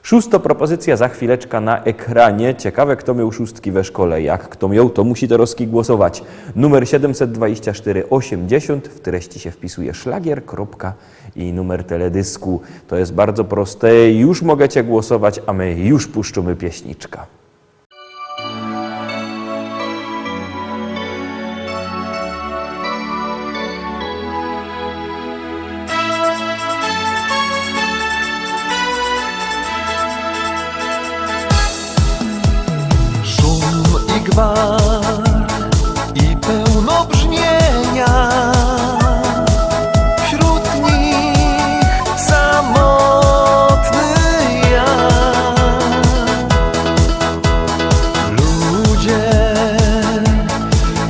Szósta propozycja za chwileczkę na ekranie. Ciekawe, kto miał szóstki we szkole. Jak kto miał, to musi teraz głosować. Numer 72480. W treści się wpisuje szlagier, kropka i numer teledysku. To jest bardzo proste. Już możecie głosować, a my już puszczymy pieśniczka. Gwar i pełno brzmienia, wśród nich samotny ja. Ludzie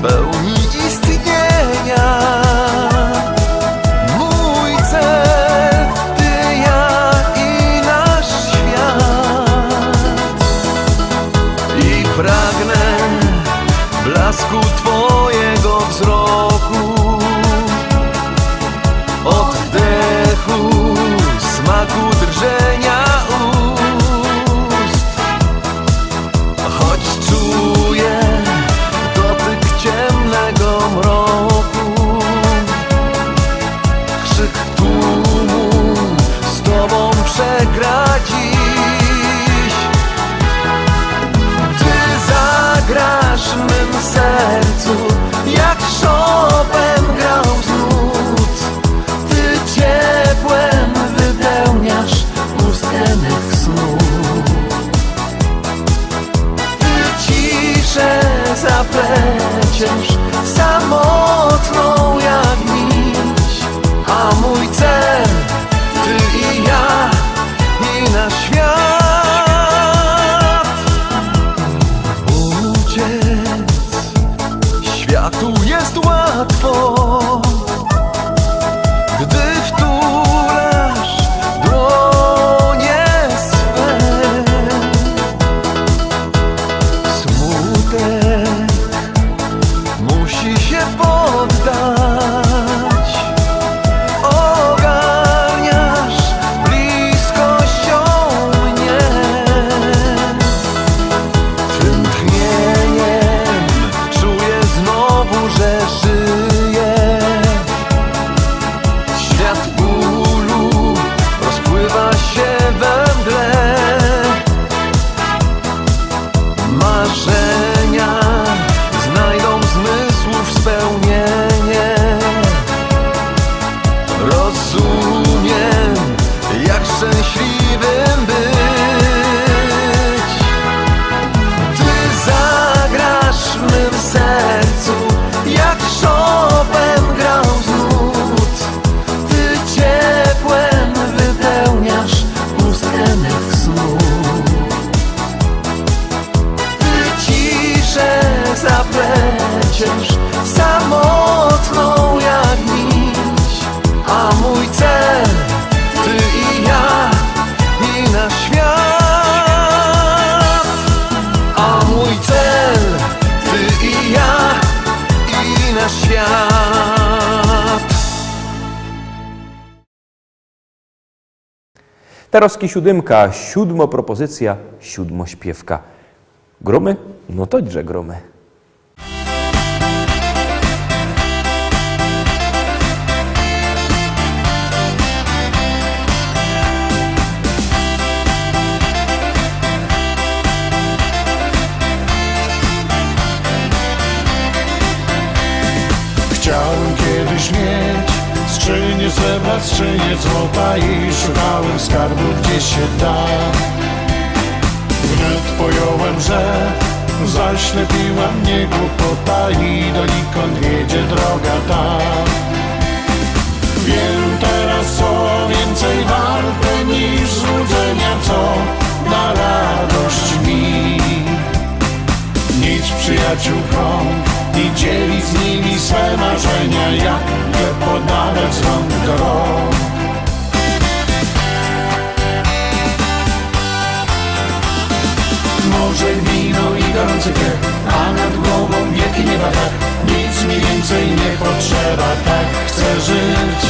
pełni istnienia, mój cel, ty, ja i nasz świat. I pragnę blasku twojego wzroku, oddechu, smaku drżenia ust. Choć czuję dotyk ciemnego mroku, krzyk tłumu z tobą przegra dziś. Ty zagrasz w mym sercu, jak Chopin grał z nut. Ty ciepłem wypełniasz pustkę mych snów. Ty ciszę zapleciesz, samotną jak nić. A mój cel, ty i ja, i nasz świat. Światu jest łatwo, gdy wtulasz dłonie swe. Smutek musi się poddać, ogarniasz bliskością mnie. Twym tchnieniem czuję znowu, że żyję. Świat bólu rozpływa się we mgle. Marzenia znajdą zmysłów spełnienie. Rozumiem, jak szczęśliwym być. Ty zagrasz w mym sercu, jak Chopin grał z nut. Ty ciepłem wypełniasz pustkę mych snów. Ty ciszę zapleciesz, samotną jak nić. A mój cel, ty i ja, i nasz świat. A mój cel, ty i ja, i nasz świat. Taroski siódemka, siódma propozycja, siódmo śpiewka. Gromy? No to gdzie gromy. Chciałem kiedyś mieć skrzynię srebra, skrzynię złota i szukałem skarbu gdzie się da. Wnet pojąłem, że zaślepiła mnie głupota i donikąd wiedzie droga ta. Wiem teraz, co więcej warte niż złudzenia, co da radość mi. Mieć przyjaciół krąg i dzielić z nimi swe marzenia, jak chleb podawać z rąk do rąk. Może wino i gorący piech, a nad głową wielkie nieba tak. Nic mi więcej nie potrzeba, tak chcę żyć.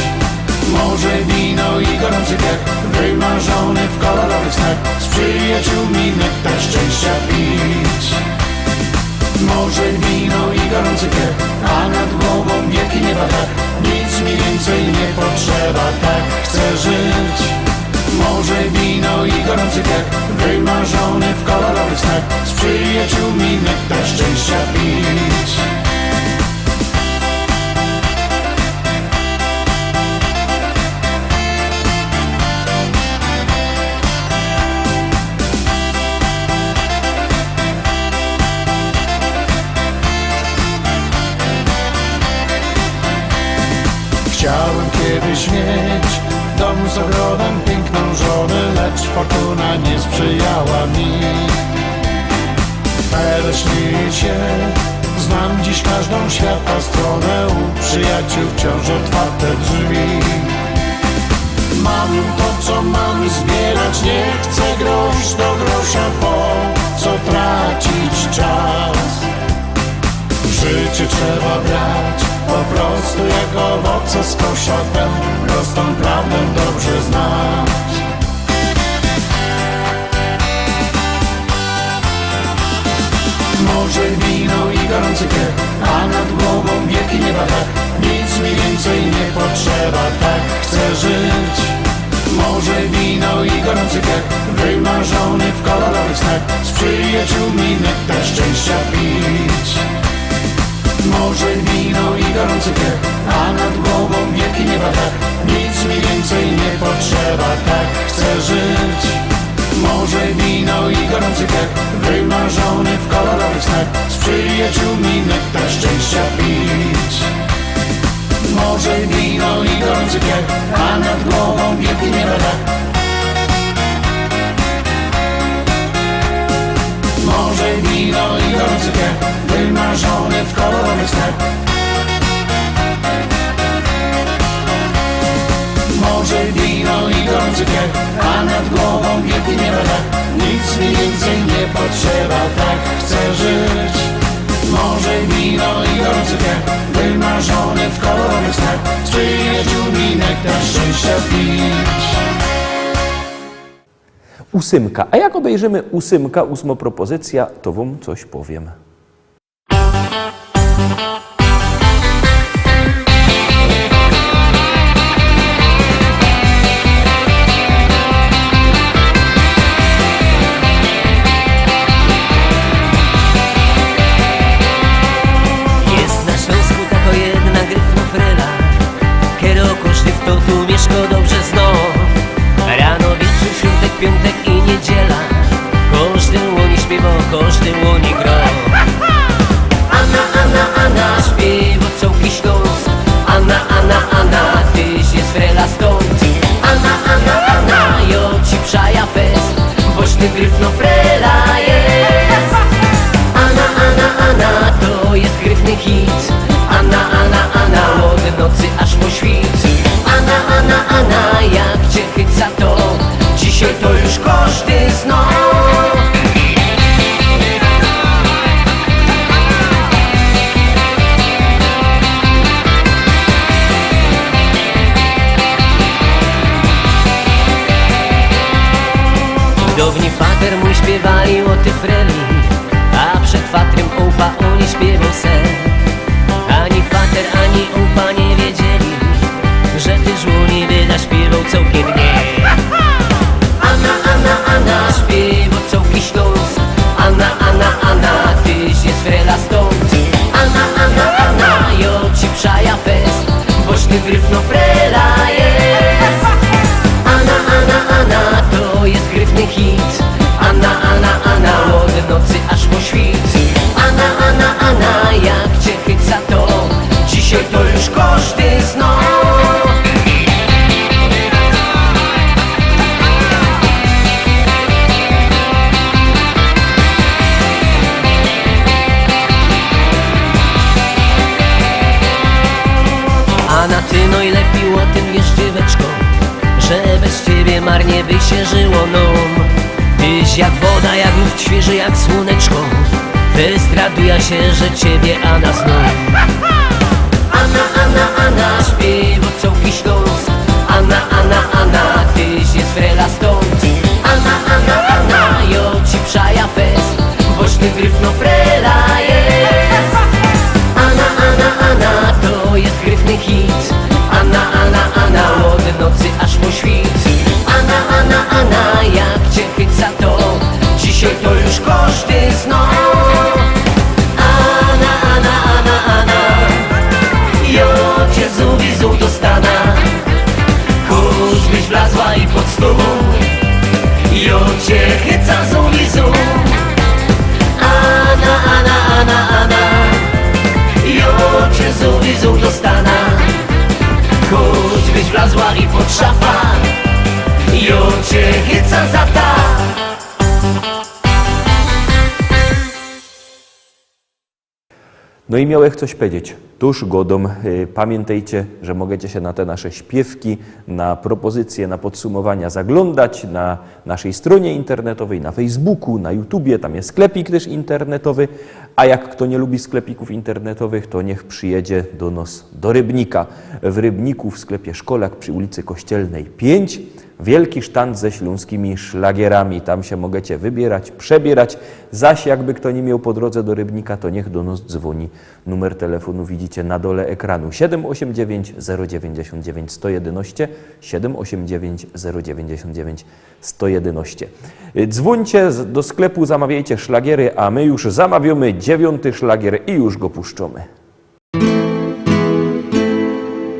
Może wino i gorący piech, wymarzony w kolorowych snach. chcę żyć. Morze, wino i gorący piach, wymarzony w kolorowych snach, z przyjaciółmi nektar szczęścia pić. Chciałem kiedyś mieć dom z ogrodem, piękną żonę, lecz fortuna nie sprzyjała mi. Ale śmieję się, znam dziś każdą świata stronę, u przyjaciół wciąż otwarte drzwi. Mam to, co mam, zbierać nie chcę grosz do grosza, po co tracić czas? Życie trzeba brać po prostu jak owoce z kosza, tę prostą prawdę dobrze znać. Morze, wino i gorący piach, a nad głową wielki nieba dach. Nic mi więcej nie potrzeba, tak chcę żyć. Morze, wino i gorący piach, wymarzony w kolorowych snach, z przyjaciółmi nektar szczęścia pić. Morze, wino i gorący piach, a nad głową wielki nieba dach. Nic mi więcej nie potrzeba, tak chcę żyć. Morze, wino i gorący piach, wymarzony w kolorowych snach, z przyjaciółmi nektar szczęścia pić. Morze, wino i gorący piach, a nad głową wielki nieba dach. Morze, wino i gorący piach, wymarzony w kolorowych snach. Morze, wino i gorący piach, a nad głową wielki nieba dach. Nic mi więcej nie potrzeba, tak chcę żyć. Morze, wino i gorący piach, wymarzony w kolorowych snach, z przyjaciółmi nektar szczęścia pić. Ósemka. A jak obejrzymy ósemka, ósma propozycja, to wam coś powiem. Jest na Śląsku tako jedna gryfnofrela, kieroko sztyfto tu mieszko dobrze zno. Rano, wieczór, świątek, piątek i niedziela, każdy łoni śpiewa, każdy łoni gro. Anna, Anna, Anna, śpiewa całki Śląsk. Anna, Anna, Anna, tyś jest frela stąd. Anna, Anna, Anna, jo ci przaja fest, boś ty gryfnofrela jest. Anna, Anna, Anna, to jest gryfny hit. Anna, Anna, Anna, od nocy aż po świt. Anna, Anna, Anna, jak cię chyca to, dzisiaj to już każdy zna. Dawni fater mój śpiewali o ty freli, a przed fatrem ołpa oni śpiewał se. Ani fater, ani ołpa nie wiedzieli, że ty żłoni wyda śpiewał całkiem nie. Anna, Anna, Anna, śpiewał całki Śląsk. Anna, Anna, Anna, tyś jest frela stąd. Anna, Anna, Anna, jo ci przaja fest, boś ty gryfnofrela jest. Anna, Anna, Anna, to jest gryfny hit. Anna, Anna, Anna, od nocy aż po świt. Anna, Anna, Anna, jak cię chyca to, dzisiaj to już każdy zna. A na ty no i lepiej o tym wiesz, dzieweczko, że bez ciebie marnie by się żyło nam. Tyś jak woda, jak lód świeży, jak słoneczko, wystraduje się, że ciebie Anna zna. Anna, Anna, Anna, śpiewa całki Śląsk. Anna, Anna, Anna, tyś jest frela stąd. Anna, Anna, Anna, jo ci przaja fest, boś ty gryfnofrela jest. Anna, Anna, Anna, to jest gryfny hit. Anna, Anna, Anna, od nocy aż po świt. zazu wizu. Ana, Ana, Ana, Ana, i oczy zu wizu do stana. Choćbyś wlazła i pod szafa, i oczy chyca za ta. No i miałech coś powiedzieć. Tuż godom. Pamiętajcie, że możecie się na te nasze śpiewki, na propozycje, na podsumowania zaglądać na naszej stronie internetowej, na Facebooku, na YouTubie. Tam jest sklepik też internetowy. A jak kto nie lubi sklepików internetowych, to niech przyjedzie do nas do Rybnika. W Rybniku w sklepie Szkolak przy ulicy Kościelnej 5 wielki sztand ze śląskimi szlagierami. Tam się możecie wybierać, przebierać. Zaś jakby kto nie miał po drodze do Rybnika, to niech do nas dzwoni. Numer telefonu widzicie na dole ekranu. 789 099 111 789 099 111. Dzwońcie do sklepu, zamawiajcie szlagiery, a my już zamawiamy 9. szlagier i już go puszczamy.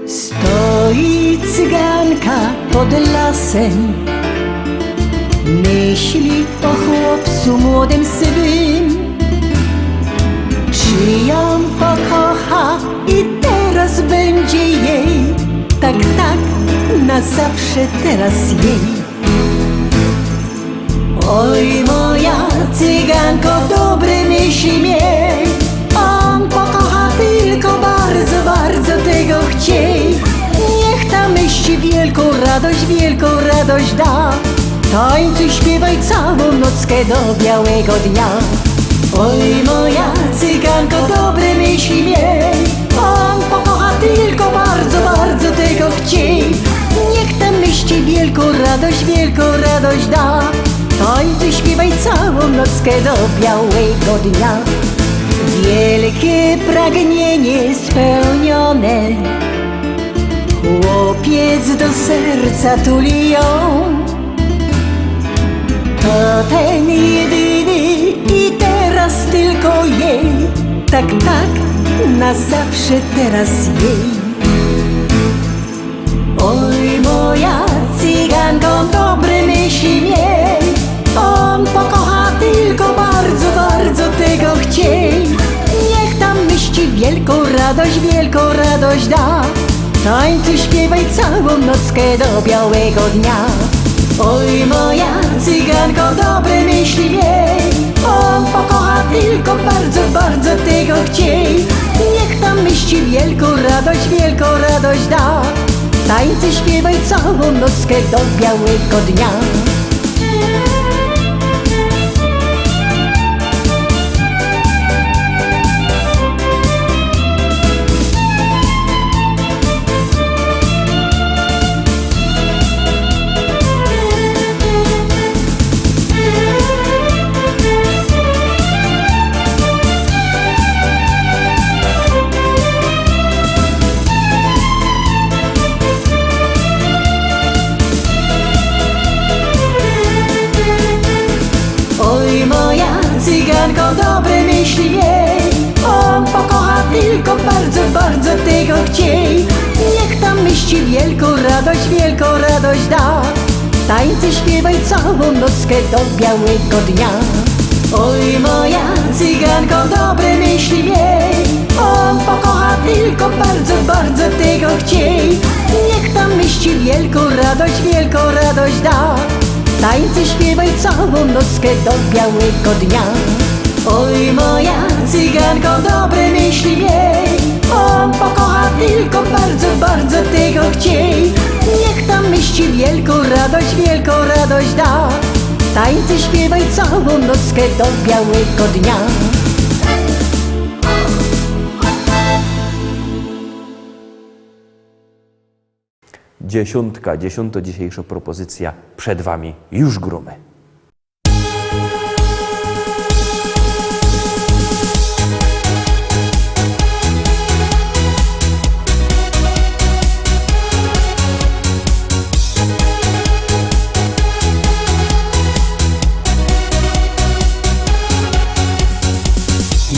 Stoi cyganka pod lasem, myśli o chłopcu młodym sywym. Czy ją pokocha i teraz będzie jej, tak, tak, na zawsze teraz jej. Oj, moja cyganko, dobre myśli miej, on pokocha tylko bardzo, bardzo tego chciej. Niech ta myśl wielką radość da. Tańcuj, śpiewaj całą nockę do białego dnia. Oj, moja cyganko, dobre myśli miej, on pokocha tylko bardzo, bardzo tego chciej. Niech ta myśl wielką radość da. Tańcuj, śpiewaj całą nockę do białego dnia. Wielkie pragnienie spełnione, chłopiec do serca tuli ją. To ten jedyny i teraz tylko jej, tak, tak, na zawsze teraz jej. Oj, moja cyganko, dobre myśli miej, on pokocha tylko bardzo, bardzo tego chciej. Niech tam myśli wielką radość da. Tańcuj, śpiewaj całą nockę do białego dnia. Oj, moja cyganko, dobre myśli miej, on pokocha tylko bardzo, bardzo tego chciej. Niech tam myśli wielką radość da. Tańcuj, śpiewaj całą nockę do białego dnia. Cyganko, dobre myśli miej, on pokocha tylko bardzo, bardzo tego chciej. Niech tam myśli wielką radość da. Tańcuj, śpiewaj całą nockę do białego dnia. Oj, moja cyganko, dobre myśli miej, on pokocha tylko bardzo, bardzo tego chciej. Niech tam myśli wielką radość da. Tańcuj, śpiewaj całą nockę do białego dnia. Oj, moja cyganko, dobre myśli miej, on pokocha tylko bardzo, bardzo tego chciej. Niech tam myśli wielką radość da. Tańcuj, śpiewaj całą nockę do białego dnia. Dziesiąta dzisiejsza propozycja przed wami. Już gromy.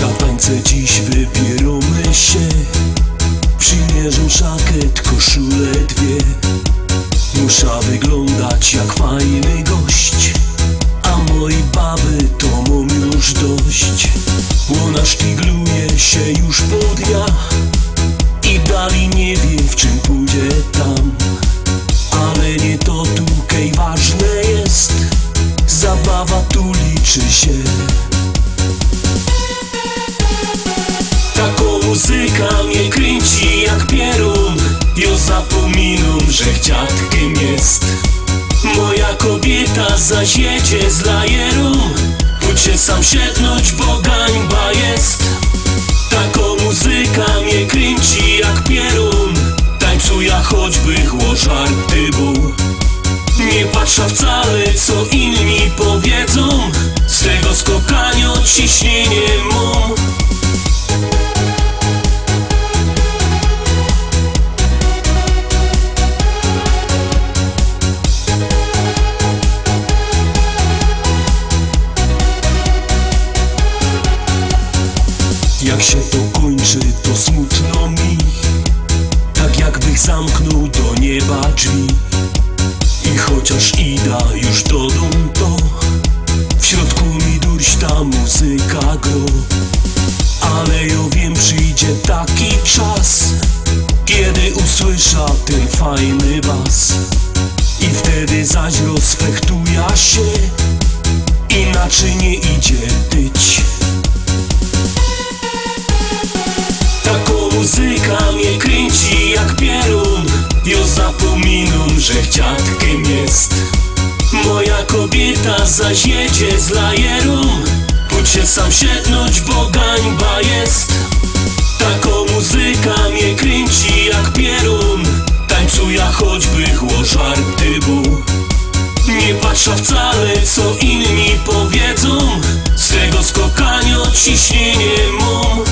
Na tańce dziś wybieramy się, przymierzą szakiet, koszulę dwie. Muszę wyglądać jak fajny gość, a Mojej baby to mam już dość. Ona szpigluje się już po dniach i dalej nie wiem, w czym pójdzie tam. Ale nie to tukej ważne jest, zabawa tu liczy się. Taką muzyka mnie kręci jak pierun. Ja zapominam, że dziadkiem jest. Moja kobieta zaś jedzie z lajerą. Pójdźcie sam siednąć, bo gańba jest. Taką muzyka mnie kręci jak pierun. Tańcuja choćby chłożarty był. Nie patrzę wcale, co inni powiedzą. Z tego skokania ciśnienie mam. Jak się to kończy, to smutno mi. Tak jakbych zamknął do nieba drzwi. I chociaż ida już do domu, to w środku mi durś ta muzyka gro. Ale ja wiem, przyjdzie taki czas, kiedy usłysza ten fajny bas. I wtedy zaś rozfechtuja się, inaczej nie idzie tyć. Taką muzyka mnie kręci jak pierun. Ja zapominam, że dziadkiem jest. Moja kobieta zaś jedzie z lajerą. Pójdźcie sam siednąć, bo gańba jest. Taką muzyka mnie kręci jak pierun. Tańcuja choćby chłożarty był. Nie patrzę wcale, co inni powiedzą. Z tego skokania ciśnienie mam.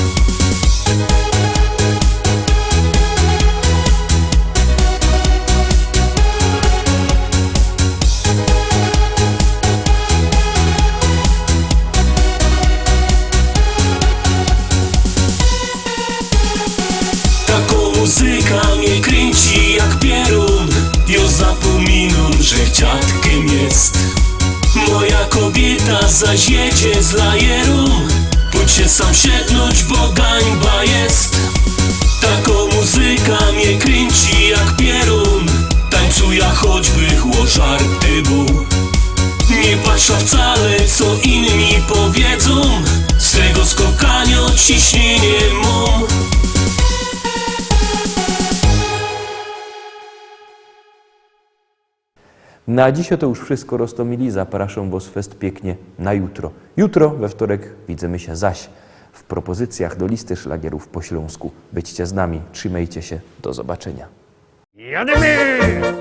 Muzyka mnie kręci jak pierun. Ja zapominam, że dziadkiem jest. Moja kobieta zaś jedzie z lajerą. Pójdźcie sam siednąć, bo gańba jest. Taką muzyka mnie kręci jak pierun. Tańcuja choćby chłożarty był. Nie patrzę wcale, co inni powiedzą. Z tego skokania ciśnienie mam. Na dziś to już wszystko, Rostomili. Zapraszam Was fest pięknie na jutro. Jutro, we wtorek, widzimy się zaś w propozycjach do listy szlagierów po śląsku. Byćcie z nami, trzymajcie się, do zobaczenia. Jademy!